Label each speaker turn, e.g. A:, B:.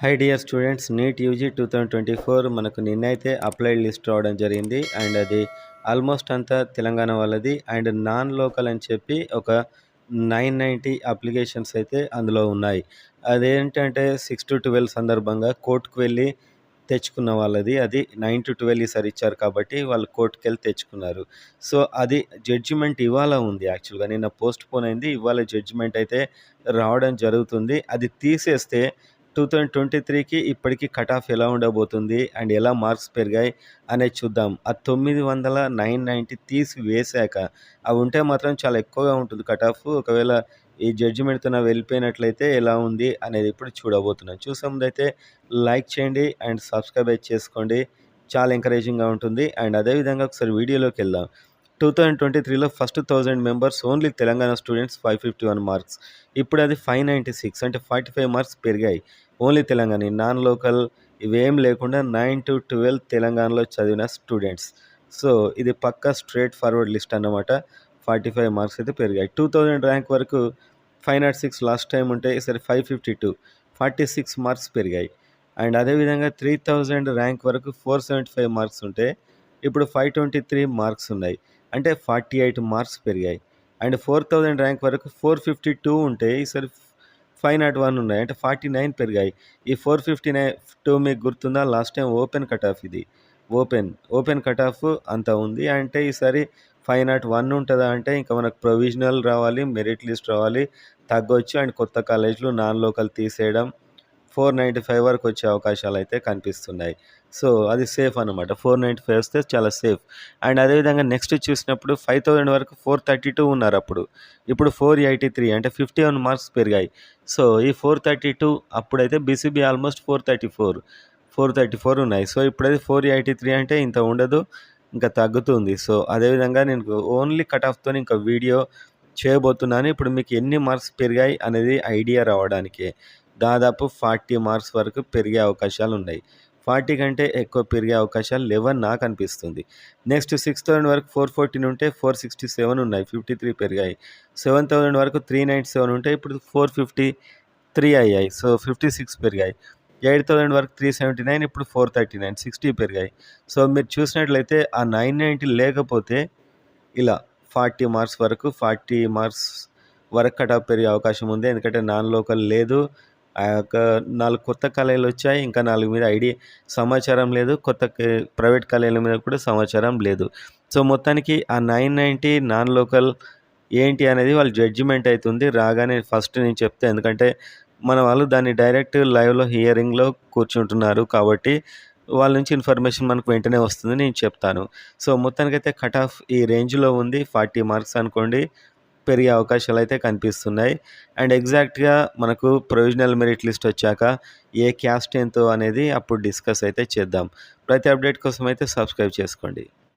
A: High dear students, NEET UG 2024 మనకు నిన్నైతే applied list రావడం జరిగింది. అండ్ అది ఆల్మోస్ట్ అంతా తెలంగాణ వాళ్ళది. అండ్ నాన్ లోకల్ అని చెప్పి ఒక 990 అప్లికేషన్స్ అయితే అందులో ఉన్నాయి. అదేంటంటే 6-12 సందర్భంగా కోర్టుకు వెళ్ళి తెచ్చుకున్న వాళ్ళది. అది 9-12 ఈసారి ఇచ్చారు కాబట్టి వాళ్ళు కోర్టుకెళ్ళి తెచ్చుకున్నారు. సో అది జడ్జిమెంట్ ఇవాళ ఉంది. యాక్చువల్గా నిన్న పోస్ట్ పోన్ అయింది. ఇవాళ జడ్జిమెంట్ అయితే రావడం జరుగుతుంది. అది తీసేస్తే 2023కి ఇప్పటికి కట్ ఆఫ్ ఎలా ఉండబోతుంది అండ్ ఎలా మార్క్స్ పెరిగాయి అనేది చూద్దాం. ఆ 900 990 తీసి వేశాక అవి ఉంటే మాత్రం చాలా ఎక్కువగా ఉంటుంది కట్ ఆఫ్. ఒకవేళ ఈ జడ్జిమెంట్తో వెళ్ళిపోయినట్లయితే ఎలా ఉంది అనేది ఇప్పుడు చూడబోతున్నాం. చూసే ముందైతే లైక్ చేయండి అండ్ సబ్స్క్రైబ్ చేసుకోండి. చాలా ఎంకరేజింగ్గా ఉంటుంది. అండ్ అదేవిధంగా ఒకసారి వీడియోలోకి వెళ్దాం. 2023లో first 1000 members only Telangana students 551 marks. ఇప్పుడు అది 596 అంటే 45 మార్క్స్ పెరిగాయి. ఓన్లీ తెలంగాణ, నాన్ లోకల్ ఇవేం లేకుండా 9-12 తెలంగాణలో చదివిన స్టూడెంట్స్. సో ఇది పక్కా స్ట్రేట్ ఫార్వర్డ్ లిస్ట్ అన్నమాట. 45 మార్క్స్ అయితే పెరిగాయి. 2000 ర్యాంక్ వరకు 506 లాస్ట్ టైం ఉంటే ఈసారి 552 46 మార్క్స్ పెరిగాయి. అండ్ అదేవిధంగా 3000 ర్యాంక్ వరకు 475 మార్క్స్ ఉంటే ఇప్పుడు 523 మార్క్స్ ఉన్నాయి. అంటే 48 మార్క్స్ పెరిగాయి. అండ్ 4000 ర్యాంక్ వరకు 452 ఉంటే ఈసారి 501 ఉన్నాయి. అంటే 49 పెరిగాయి. ఈ 452 మీకు గుర్తుందా? Last time open cut off ఇది. ఓపెన్ కట్ ఆఫ్ అంత ఉంది. అంటే ఈసారి 501 ఉంటుందా అంటే ఇంకా మనకు ప్రొవిజనల్ రావాలి, మెరిట్ లిస్ట్ రావాలి, తగ్గొచ్చు. అండ్ కొత్త కాలేజీలు నాన్ లోకల్ తీసేయడం 495 వరకు వచ్చే అవకాశాలు అయితే కనిపిస్తున్నాయి. సో అది సేఫ్ అనమాట. 495 వస్తే చాలా సేఫ్. అండ్ అదేవిధంగా నెక్స్ట్ చూసినప్పుడు 5000 వరకు 432 ఉన్నారు అప్పుడు. ఇప్పుడు 483 అంటే 51 మార్క్స్ పెరిగాయి. సో ఈ 432 అప్పుడైతే బీసీబీ ఆల్మోస్ట్ 434 ఉన్నాయి. సో ఇప్పుడైతే 483 అంటే ఇంత ఉండదు, ఇంకా తగ్గుతుంది. సో అదేవిధంగా నేను ఓన్లీ కట్ ఆఫ్తో ఇంకా వీడియో చేయబోతున్నాను. ఇప్పుడు మీకు ఎన్ని మార్క్స్ పెరిగాయి అనేది ఐడియా రావడానికి. దాదాపు 40 మార్క్స్ వరకు పెరిగే అవకాశాలు ఉన్నాయి. 40 కంటే ఎక్కువ పెరిగే అవకాశాలు లేవని నాకు అనిపిస్తుంది. నెక్స్ట్ 6000 వరకు 414 ఉంటే 467 ఉన్నాయి, 53 పెరిగాయి. 7000 వరకు 397 ఉంటే ఇప్పుడు 453 అయ్యాయి. సో 56 పెరిగాయి. 8000 వరకు 379 ఇప్పుడు 439, 60 పెరిగాయి. సో మీరు చూసినట్లయితే ఆ 990 లేకపోతే ఇలా 40 మార్క్స్ వరకు కట్ ఆఫ్ పెరిగే అవకాశం ఉంది. ఎందుకంటే నాన్ లోకల్ లేదు. ఆ యొక్క 4 కొత్త కాలేజీలు వచ్చాయి. ఇంకా 4 మీద సమాచారం లేదు. కొత్త ప్రైవేట్ కాలేజీల మీద కూడా సమాచారం లేదు. సో మొత్తానికి ఆ 990 నాన్ లోకల్ ఏంటి అనేది వాళ్ళ జడ్జిమెంట్ అవుతుంది. రాగానే ఫస్ట్ నేను చెప్తే, ఎందుకంటే మన వాళ్ళు దాన్ని డైరెక్ట్ లైవ్లో హియరింగ్లో కూర్చుంటున్నారు కాబట్టి వాళ్ళ నుంచి ఇన్ఫర్మేషన్ మనకు వెంటనే వస్తుంది, నేను చెప్తాను. సో మొత్తానికైతే కట్ ఆఫ్ ఈ రేంజ్లో ఉంది. 40 మార్క్స్ అనుకోండి, పెరిగే అవకాశాలు అయితే కనిపిస్తున్నాయి. అండ్ ఎగ్జాక్ట్గా మనకు ప్రొవిజనల్ మెరిట్ లిస్ట్ వచ్చాక ఏ క్యాస్ట్ ఎంతో అనేది అప్పుడు డిస్కస్ అయితే చేద్దాం. ప్రతి అప్డేట్ కోసం అయితే సబ్స్క్రైబ్ చేసుకోండి.